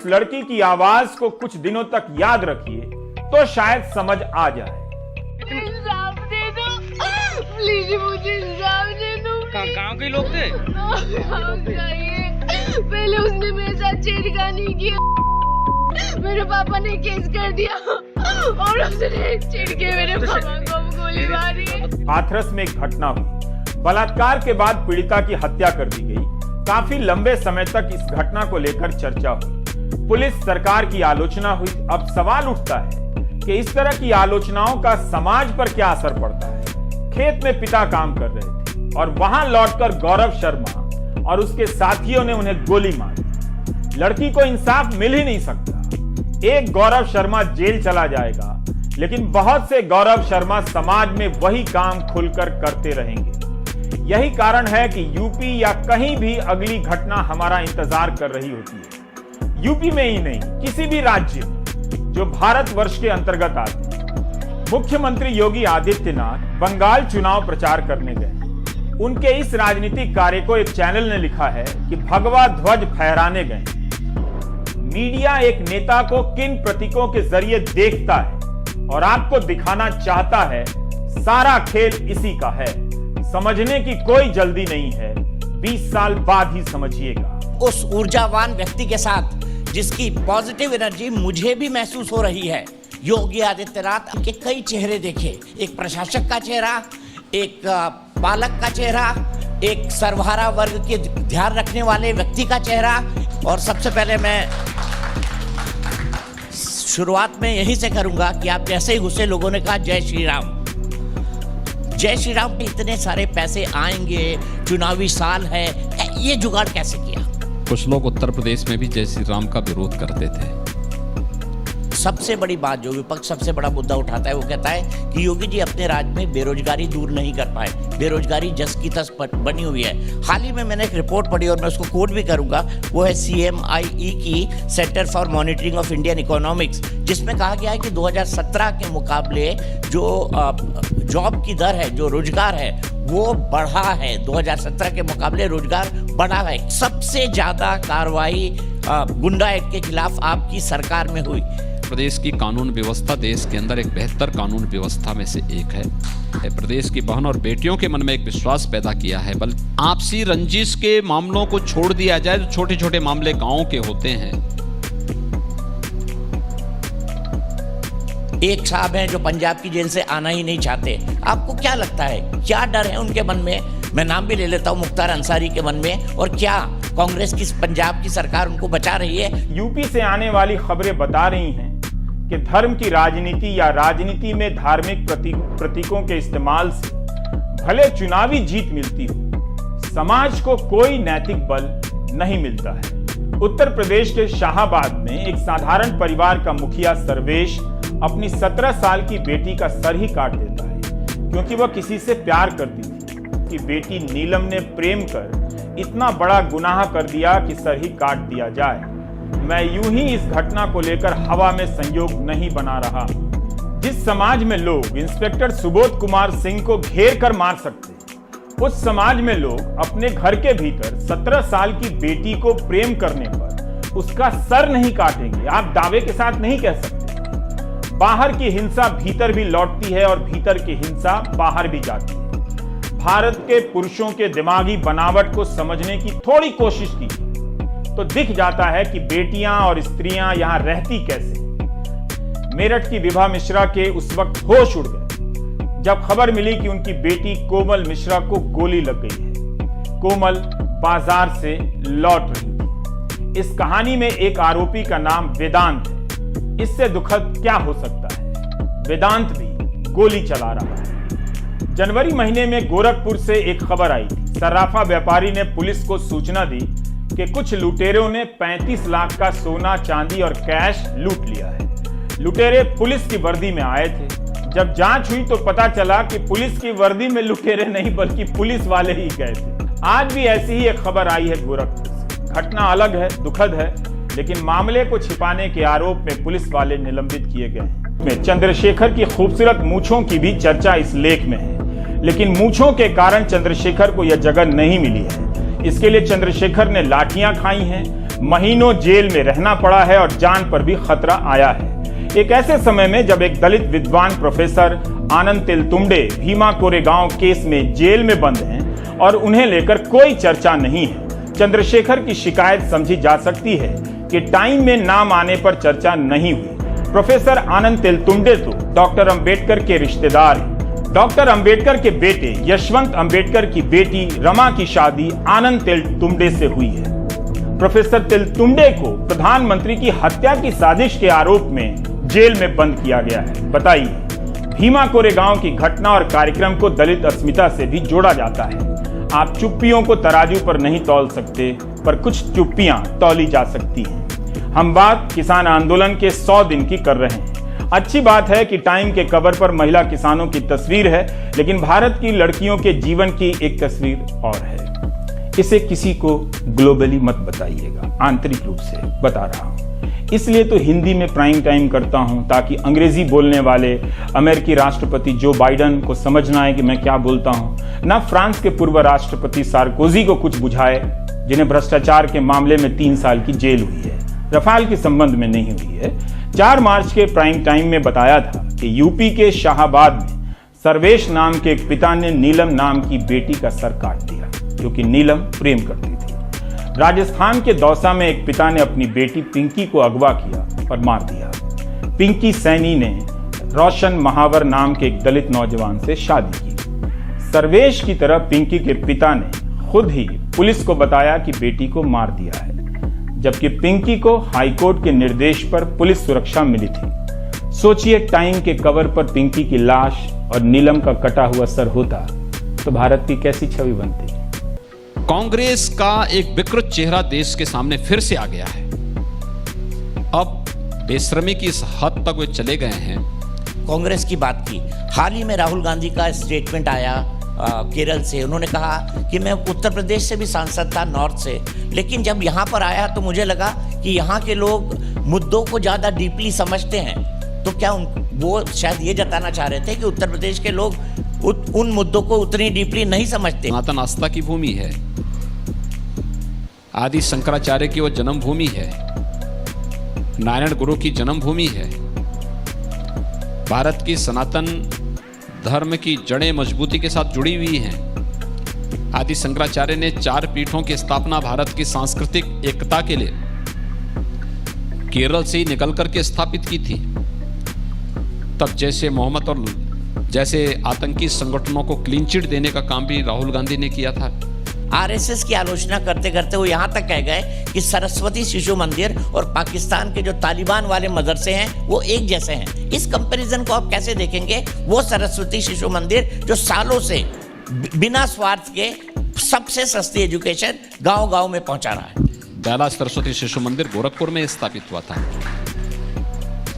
उस लड़की की आवाज को कुछ दिनों तक याद रखिए तो शायद समझ आ जाए। इंसाफ दे दो प्लीज, मुझे इंसाफ दे दो। गांव के लोग थे? पहले उसने मेरे साथ छेड़खानी की, मेरे पापा ने केस कर दिया और उसने चिढ़ के मेरे पापा को गोली मारी। हाथरस में एक घटना हुई। बलात्कार के बाद पीड़िता की हत्या कर दी गई। काफी लंबे समय तक इस घटना को लेकर चर्चा हुई, पुलिस सरकार की आलोचना हुई। अब सवाल उठता है कि इस तरह की आलोचनाओं का समाज पर क्या असर पड़ता है। खेत में पिता काम कर रहे थे और वहां लौटकर गौरव शर्मा और उसके साथियों ने उन्हें गोली मारी। लड़की को इंसाफ मिल ही नहीं सकता। एक गौरव शर्मा जेल चला जाएगा, लेकिन बहुत से गौरव शर्मा समाज में वही काम खुलकर करते रहेंगे। यही कारण है कि यूपी या कहीं भी अगली घटना हमारा इंतजार कर रही होती है। यूपी में ही नहीं, किसी भी राज्य में जो भारतवर्ष के अंतर्गत आते हैं। मुख्यमंत्री योगी आदित्यनाथ बंगाल चुनाव प्रचार करने गए। उनके इस राजनीतिक कार्य को एक चैनल ने लिखा है कि भगवा ध्वज फहराने गए। मीडिया एक नेता को किन प्रतीकों के जरिए देखता है और आपको दिखाना चाहता है, सारा खेल इसी का है। समझने की कोई जल्दी नहीं है, 20 साल बाद ही समझिएगा। उस ऊर्जावान व्यक्ति के साथ जिसकी पॉजिटिव एनर्जी मुझे भी महसूस हो रही है, योगी आदित्यनाथ के कई चेहरे देखे। एक प्रशासक का चेहरा, एक पालक का चेहरा, एक सर्वहारा वर्ग के ध्यान रखने वाले व्यक्ति का चेहरा। और सबसे पहले मैं शुरुआत में यहीं से करूंगा कि आप जैसे ही घुसे लोगों ने कहा जय श्री राम। जय श्री राम के इतने सारे पैसे आएंगे, चुनावी साल है, ये जुगाड़ कैसे किया? कुछ लोग उत्तर प्रदेश में भी जय श्री राम का विरोध करते थे। सबसे बड़ी बात जो विपक्ष सबसे बड़ा मुद्दा उठाता है वो कहता है कि योगी जी अपने राज्य में बेरोजगारी दूर नहीं कर पाए, बेरोजगारी जस की तस बनी हुई है। हाल ही में मैंने एक रिपोर्ट पढ़ी और मैं उसको कोट भी करूंगा, वो है CMIE की centre for monitoring of Indian economics, जिसमें कहा गया है कि 2017 के मुकाबले जो जॉब की दर है, जो रोजगार है वो बढ़ा है। 2017 के मुकाबले रोजगार बढ़ा है। सबसे ज्यादा कार्रवाई गुंडा एक्ट के खिलाफ आपकी सरकार में हुई। प्रदेश की कानून व्यवस्था देश के अंदर एक बेहतर कानून व्यवस्था में से एक है। प्रदेश की बहन और बेटियों के मन में एक विश्वास पैदा किया है। बल्कि आपसी रंजिश के मामलों को छोड़ दिया जाए, जो छोटे छोटे मामले गांव के होते हैं। एक साहब हैं जो पंजाब की जेल से आना ही नहीं चाहते। आपको क्या लगता है, क्या डर है उनके मन में? मैं नाम भी ले लेता हूं, मुख्तार अंसारी के मन में। और क्या कांग्रेस की, पंजाब की सरकार उनको बचा रही है? यूपी से आने वाली खबरें बता रही हैं कि धर्म की राजनीति या राजनीति में धार्मिक प्रतीकों के इस्तेमाल से भले चुनावी जीत मिलती हो, समाज को कोई नैतिक बल नहीं मिलता है। उत्तर प्रदेश के शाहाबाद में एक साधारण परिवार का मुखिया सर्वेश अपनी 17 साल की बेटी का सर ही काट देता है, क्योंकि वह किसी से प्यार करती थी। कि बेटी नीलम ने प्रेम कर इतना बड़ा गुनाह कर दिया कि सर ही काट दिया जाए। मैं यूं ही इस घटना को लेकर हवा में संयोग नहीं बना रहा। जिस समाज में लोग इंस्पेक्टर सुबोध कुमार सिंह को घेर कर मार सकते, उस समाज में लोग अपने घर के भीतर 17 साल की बेटी को प्रेम करने पर उसका सर नहीं काटेंगे, आप दावे के साथ नहीं कह सकते। बाहर की हिंसा भीतर भी लौटती है और भीतर की हिंसा बाहर भी जाती है। भारत के पुरुषों के दिमागी बनावट को समझने की थोड़ी कोशिश की तो दिख जाता है कि बेटियां और स्त्रियां यहां रहती कैसे। मेरठ की विभा मिश्रा के उस वक्त होश उड़ गए जब खबर मिली कि उनकी बेटी कोमल मिश्रा को गोली लग गई है। कोमल बाजार से लौट रही थी। इस कहानी में एक आरोपी का नाम वेदांत है। इससे दुखद क्या हो सकता है, वेदांत भी गोली चला रहा है। जनवरी महीने में गोरखपुर से एक खबर आई थी। सर्राफा व्यापारी ने पुलिस को सूचना दी कि कुछ लुटेरों ने 35 लाख का सोना, चांदी और कैश लूट लिया है। लुटेरे पुलिस की वर्दी में आए थे। जब जांच हुई तो पता चला कि पुलिस की वर्दी में लुटेरे नहीं बल्कि पुलिस वाले ही गए थे। आज भी ऐसी ही एक खबर आई है गोरखपुर से। घटना अलग है, दुखद है, लेकिन मामले को छिपाने के आरोप में पुलिस वाले निलंबित किए गए। चंद्रशेखर की खूबसूरत मूंछों की भी चर्चा इस लेख में है, लेकिन मूंछों के कारण चंद्रशेखर को यह जगह नहीं मिली है। इसके लिए चंद्रशेखर ने लाठियां खाई हैं, महीनों जेल में रहना पड़ा है और जान पर भी खतरा आया है। एक ऐसे समय में जब एक दलित विद्वान प्रोफेसर आनंद तेलतुंबडे भीमा कोरेगांव केस में जेल में बंद हैं और उन्हें लेकर कोई चर्चा नहीं है। चंद्रशेखर की शिकायत समझी जा सकती है कि टाइम में नाम आने पर चर्चा नहीं हुई। प्रोफेसर आनंद तेलतुंबडे तो डॉक्टर अंबेडकर के रिश्तेदार हैं। डॉक्टर अंबेडकर के बेटे यशवंत अंबेडकर की बेटी रमा की शादी आनंद तेलतुंबडे से हुई है। प्रोफेसर तेलतुंबडे को प्रधानमंत्री की हत्या की साजिश के आरोप में जेल में बंद किया गया है। बताइए, भीमा कोरेगांव की घटना और कार्यक्रम को दलित अस्मिता से भी जोड़ा जाता है। आप चुप्पियों को तराजू पर नहीं तौल सकते, पर कुछ चुप्पियां तौली जा सकती हैं। हम बात किसान आंदोलन के 100 दिन की कर रहे हैं। अच्छी बात है कि टाइम के कवर पर महिला किसानों की तस्वीर है, लेकिन भारत की लड़कियों के जीवन की एक तस्वीर और है। इसे किसी को ग्लोबली मत बताइएगा, आंतरिक रूप से बता रहा हूं। इसलिए तो हिंदी में प्राइम टाइम करता हूं, ताकि अंग्रेजी बोलने वाले अमेरिकी राष्ट्रपति जो बाइडन को समझना है कि मैं क्या बोलता हूं, ना फ्रांस के पूर्व राष्ट्रपति सार्कोजी को कुछ बुझाए, जिन्हें भ्रष्टाचार के मामले में 3 साल की जेल हुई है, रफाल के संबंध में नहीं हुई है। 4 मार्च के प्राइम टाइम में बताया था कि यूपी के शाहाबाद में सर्वेश नाम के एक पिता ने नीलम नाम की बेटी का सर काट दिया, क्योंकि नीलम प्रेम करती थी। राजस्थान के दौसा में एक पिता ने अपनी बेटी पिंकी को अगवा किया और मार दिया। पिंकी सैनी ने रोशन महावर नाम के एक दलित नौजवान से शादी की। सर्वेश की तरह पिंकी के पिता ने खुद ही पुलिस को बताया कि बेटी को मार दिया है, जबकि पिंकी को हाईकोर्ट के निर्देश पर पुलिस सुरक्षा मिली थी। सोचिए, टाइम के कवर पर पिंकी की लाश और नीलम का कटा हुआ सर होता तो भारत की कैसी छवि बनती। कांग्रेस का एक विकृत चेहरा देश के सामने फिर से आ गया है। अब बेशर्मी की इस हद तक वे चले गए हैं। कांग्रेस की बात की, हाल ही में राहुल गांधी का स्टेटमेंट आया केरल से। उन्होंने कहा कि मैं उत्तर प्रदेश से भी सांसद था, नॉर्थ से, लेकिन जब यहाँ पर आया तो मुझे लगा कि यहाँ के लोग मुद्दों को ज़्यादा डीपली समझते हैं। तो क्या वो शायद ये जताना चाह रहे थे कि उत्तर प्रदेश के लोग उन मुद्दों को उतनी डीपली नहीं समझते। सनातन आस्था की भूमि है, आदि शंकराचार्य की वो जन्मभूमि है, नारायण गुरु की जन्मभूमि है। भारत की सनातन धर्म की जड़ें मजबूती के साथ जुड़ी हुई हैं। आदि शंकराचार्य ने 4 पीठों की स्थापना भारत की सांस्कृतिक एकता के लिए केरल से ही निकल करके स्थापित की थी। तब जैसे मोहम्मद और जैसे आतंकी संगठनों को क्लीन चिट देने का काम भी राहुल गांधी ने किया था। आरएसएस की आलोचना करते करते वो यहाँ तक कह गए कि सरस्वती शिशु मंदिर और पाकिस्तान के जो तालिबान वाले मदरसे हैं वो एक जैसे हैं। इस कंपैरिजन को आप कैसे देखेंगे? वो सरस्वती शिशु मंदिर जो सालों से बिना स्वार्थ के सबसे सस्ती एजुकेशन गांव-गांव में पहुंचा रहा है। पहला सरस्वती शिशु मंदिर गोरखपुर में स्थापित हुआ था।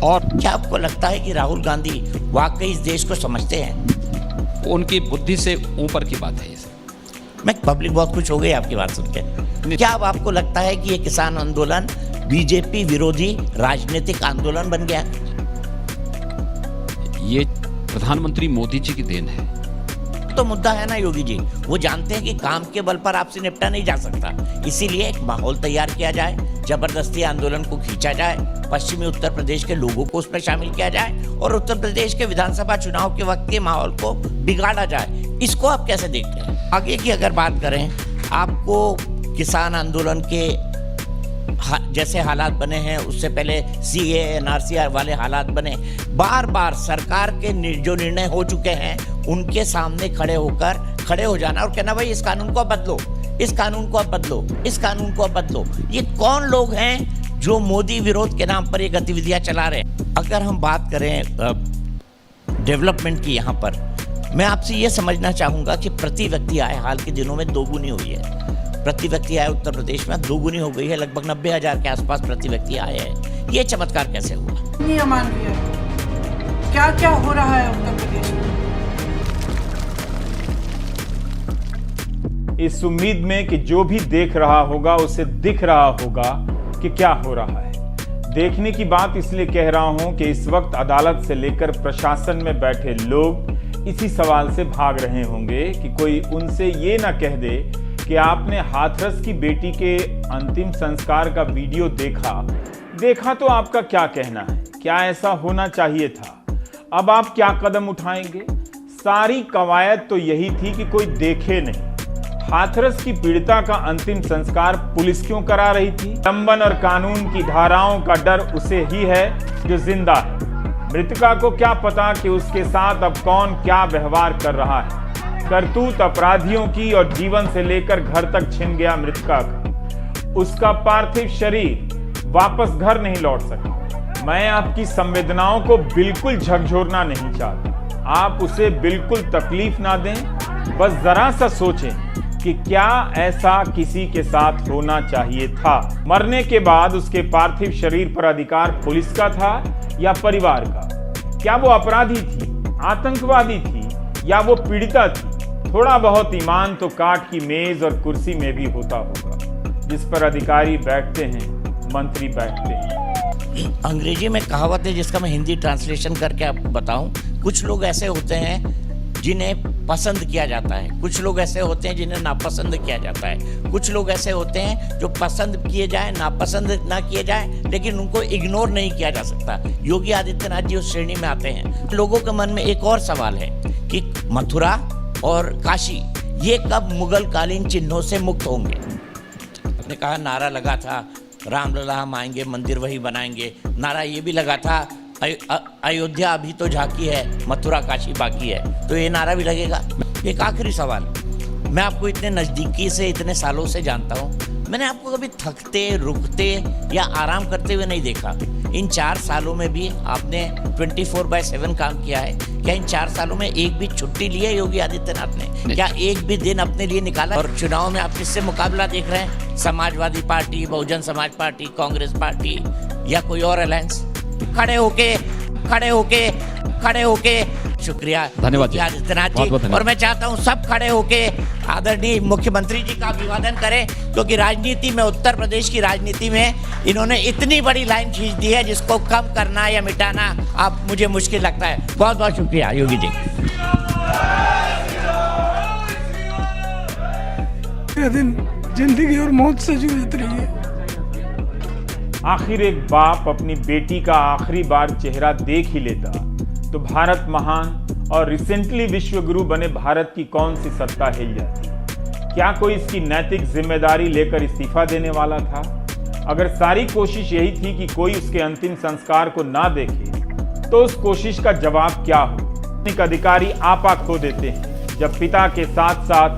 और क्या आपको लगता है कि राहुल गांधी वाकई इस देश को समझते हैं? उनकी बुद्धि से ऊपर की बात है ये। मैं पब्लिक बहुत खुश हो गई आपकी बात सुन के। क्या अब आपको लगता है कि ये किसान आंदोलन बीजेपी विरोधी राजनीतिक आंदोलन बन गया? ये प्रधानमंत्री मोदी जी की देन है। तो मुद्दा है ना योगी जी, वो जानते हैं कि काम के बल पर आपसे निपटा नहीं जा सकता, इसीलिए एक माहौल तैयार किया जाए, जबरदस्ती आंदोलन को खींचा जाए, पश्चिमी उत्तर प्रदेश के लोगों को उसमें शामिल किया जाए और उत्तर प्रदेश के विधानसभा चुनाव के वक्त के माहौल को बिगाड़ा जाए। इसको आप कैसे देखते हैं? आगे की अगर बात करें, आपको किसान आंदोलन के जैसे हालात बने हैं, उससे पहले सीए एनआरसी वाले हालात बने, बार बार सरकार के जो निर्णय हो चुके हैं उनके सामने खड़े हो जाना और कहना भाई इस कानून को बदलो, इस कानून को बदलो, इस कानून को बदलो। ये कौन लोग हैं जो मोदी विरोध के नाम पर ये गतिविधियां चला रहे हैं? अगर हम बात करें डेवलपमेंट की, यहाँ पर मैं आपसे ये समझना चाहूँगा कि प्रति व्यक्ति आय हाल के दिनों में दोगुनी हुई है। प्रति व्यक्ति आय उत्तर प्रदेश में दोगुनी हो गई है, लगभग 90,000 के आसपास प्रति व्यक्ति आय है। ये चमत्कार कैसे हुआ? नहीं अमानवीय, क्या क्या हो रहा है उत्तर प्रदेश में? इस उम्मीद में कि जो भी देख रहा होगा उसे दिख रहा होगा कि क्या हो रहा है। देखने की बात इसलिए कह रहा हूं कि इस वक्त अदालत से लेकर प्रशासन में बैठे लोग इसी सवाल से भाग रहे होंगे कि कोई उनसे ये ना कह दे कि आपने हाथरस की बेटी के अंतिम संस्कार का वीडियो देखा तो आपका क्या कहना है? क्या ऐसा होना चाहिए था? अब आप क्या कदम उठाएंगे? सारी कवायद तो यही थी कि कोई देखे नहीं। हाथरस की पीड़िता का अंतिम संस्कार पुलिस क्यों करा रही थी? निलंबन और कानून की धाराओं का डर उसे ही है जो जिंदा है। मृतका को क्या पता कि उसके साथ अब कौन क्या व्यवहार कर रहा है। करतूत अपराधियों की और जीवन से लेकर घर तक छिन गया मृतका का। उसका पार्थिव शरीर वापस घर नहीं लौट सका। मैं आपकी संवेदनाओं को बिल्कुल झकझोरना नहीं चाहता। आप उसे बिल्कुल तकलीफ ना दें, बस जरा सा सोचें कि क्या ऐसा किसी के साथ होना चाहिए था। मरने के बाद उसके पार्थिव शरीर पर अधिकार पुलिस का था या परिवार का? क्या वो अपराधी थी, आतंकवादी थी या वो पीड़िता थी? थोड़ा बहुत ईमान तो काट की मेज और कुर्सी में भी होता होगा, जिस पर अधिकारी बैठते हैं, मंत्री बैठते हैं। अंग्रेजी में कहावत है जिसका मैं हिंदी ट्रांसलेशन करके आपको बताऊं। कुछ लोग ऐसे होते हैं जिन्हें पसंद किया जाता है, कुछ लोग ऐसे होते हैं जिन्हें नापसंद किया जाता है, कुछ लोग ऐसे होते हैं जो पसंद किए जाए नापसंद ना किए जाए लेकिन उनको इग्नोर नहीं किया जा सकता। योगी आदित्यनाथ जी उस श्रेणी में आते हैं। लोगों के मन में एक और सवाल है कि मथुरा और काशी ये कब मुगल कालीन चिन्हों से मुक्त होंगे? आपने कहा नारा लगा था रामलला हम आएंगे, मंदिर वही बनाएंगे। नारा ये भी लगा था अयोध्या अभी तो झांकी है, मथुरा काशी बाकी है। तो ये नारा भी लगेगा। एक आखिरी सवाल, मैं आपको इतने नज़दीकी से इतने सालों से जानता हूँ, मैंने आपको कभी थकते रुकते या आराम करते हुए नहीं देखा। इन 4 सालों में भी आपने 24/7 काम किया है। क्या इन 4 सालों में एक भी छुट्टी ली है योगी आदित्यनाथ ने? क्या एक भी दिन अपने लिए निकाला? और चुनाव में आप किससे मुकाबला देख रहे हैं? Samajwadi party, Bahujan Samaj party, Congress party या कोई और अलायंस? खड़े होके शुक्रिया धन्यवाद जी, आदित्यनाथ बहुत बहुत जी। धन्यवाद। और मैं चाहता हूँ सब खड़े होके आदरणीय मुख्यमंत्री जी का अभिवादन करें, क्योंकि राजनीति में, उत्तर प्रदेश की राजनीति में इन्होंने इतनी बड़ी लाइन खींच दी है जिसको कम करना या मिटाना अब मुझे मुश्किल लगता है। बहुत बहुत शुक्रिया योगी जी। यह दिन जिंदगी और मौत से जूझ रही है। आखिर एक बाप अपनी बेटी का आखिरी बार चेहरा देख ही लेता तो भारत महान और रिसेंटली विश्व गुरु बने भारत की कौन सी सत्ता हिल जाती? क्या कोई इसकी नैतिक जिम्मेदारी लेकर इस्तीफा देने वाला था? अगर सारी कोशिश यही थी कि कोई उसके अंतिम संस्कार को ना देखे तो उस कोशिश का जवाब क्या हो? अधिकारी आपा खो देते हैं जब पिता के साथ साथ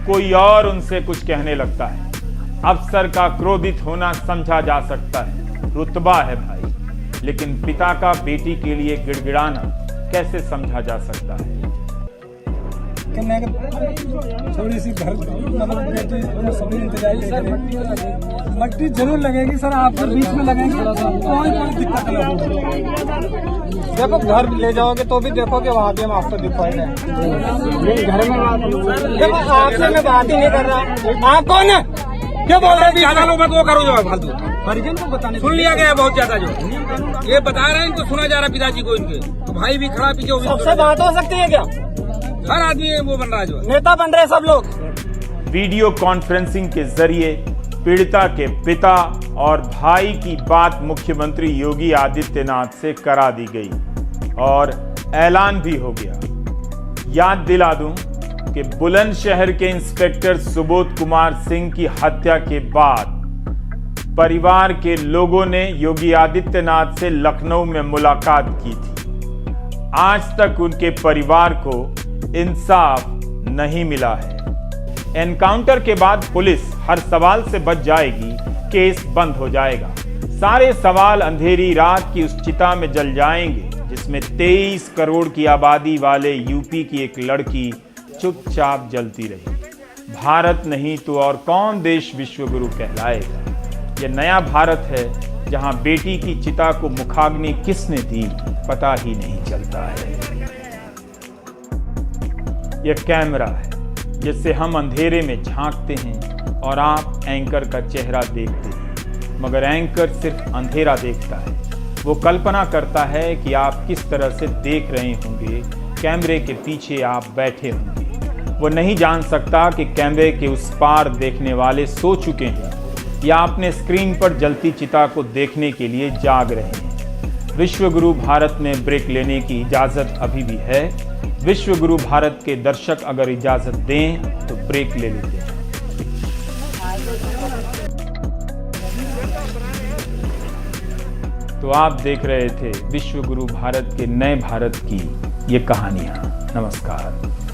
कोई और उनसे कुछ कहने लगता है। अफसर का क्रोधित होना समझा जा सकता है, रुतबा है भाई, लेकिन पिता का बेटी के लिए गिड़गिड़ाना कैसे समझा जा सकता है? थोड़ी सी घर सभी इंतजार, मट्टी जरूर लगेगी सर, आप बीच में लगेंगे, कोई दिक्कत नहीं होगी। देखो घर ले जाओगे तो भी देखो कि वहाँ पे हम आपको दिखाएंगे। घर में देखो आपसे मैं बात ही नहीं कर रहा। आप कौन है? क्या बोल रहे हैं? मत वो करो जो फालतू परिजन को बताने सुन लिया गया बहुत ज्यादा। जो ये बता रहे हैं इनको सुना जा रहा पिताजी को, इनके तो भाई भी खड़ा पीछे। सबसे बात हो सकती है क्या? हर आदमी वो बन रहा है, जो नेता बन रहे हैं सब लोग। वीडियो कॉन्फ्रेंसिंग के जरिए पीड़िता के पिता और भाई की बात मुख्यमंत्री योगी आदित्यनाथ से करा दी गई और ऐलान भी हो गया। याद दिला दूं कि बुलंदशहर के इंस्पेक्टर सुबोध कुमार सिंह की हत्या के बाद परिवार के लोगों ने योगी आदित्यनाथ से लखनऊ में मुलाकात की थी। आज तक उनके परिवार को इंसाफ नहीं मिला है। एनकाउंटर के बाद पुलिस हर सवाल से बच जाएगी, केस बंद हो जाएगा। सारे सवाल अंधेरी रात की उस चिता में जल जाएंगे जिसमें 23 करोड़ की आबादी वाले यूपी की एक लड़की चुपचाप जलती रही। भारत नहीं तो और कौन देश विश्वगुरु कहलाएगा? यह नया भारत है जहां बेटी की चिता को मुखाग्नि किसने दी पता ही नहीं चलता है। यह कैमरा है जिससे हम अंधेरे में झांकते हैं और आप एंकर का चेहरा देखते हैं, मगर एंकर सिर्फ अंधेरा देखता है। वो कल्पना करता है कि आप किस तरह से देख रहे होंगे, कैमरे के पीछे आप बैठे होंगे। वो नहीं जान सकता कि कैमरे के उस पार देखने वाले सो चुके हैं या अपने स्क्रीन पर जलती चिता को देखने के लिए जाग रहे हैं। विश्व गुरु भारत में ब्रेक लेने की इजाज़त अभी भी है। विश्व गुरु भारत के दर्शक अगर इजाज़त दें तो ब्रेक ले लेते हैं। तो आप देख रहे थे विश्व गुरु भारत के नए भारत की ये कहानियां। नमस्कार।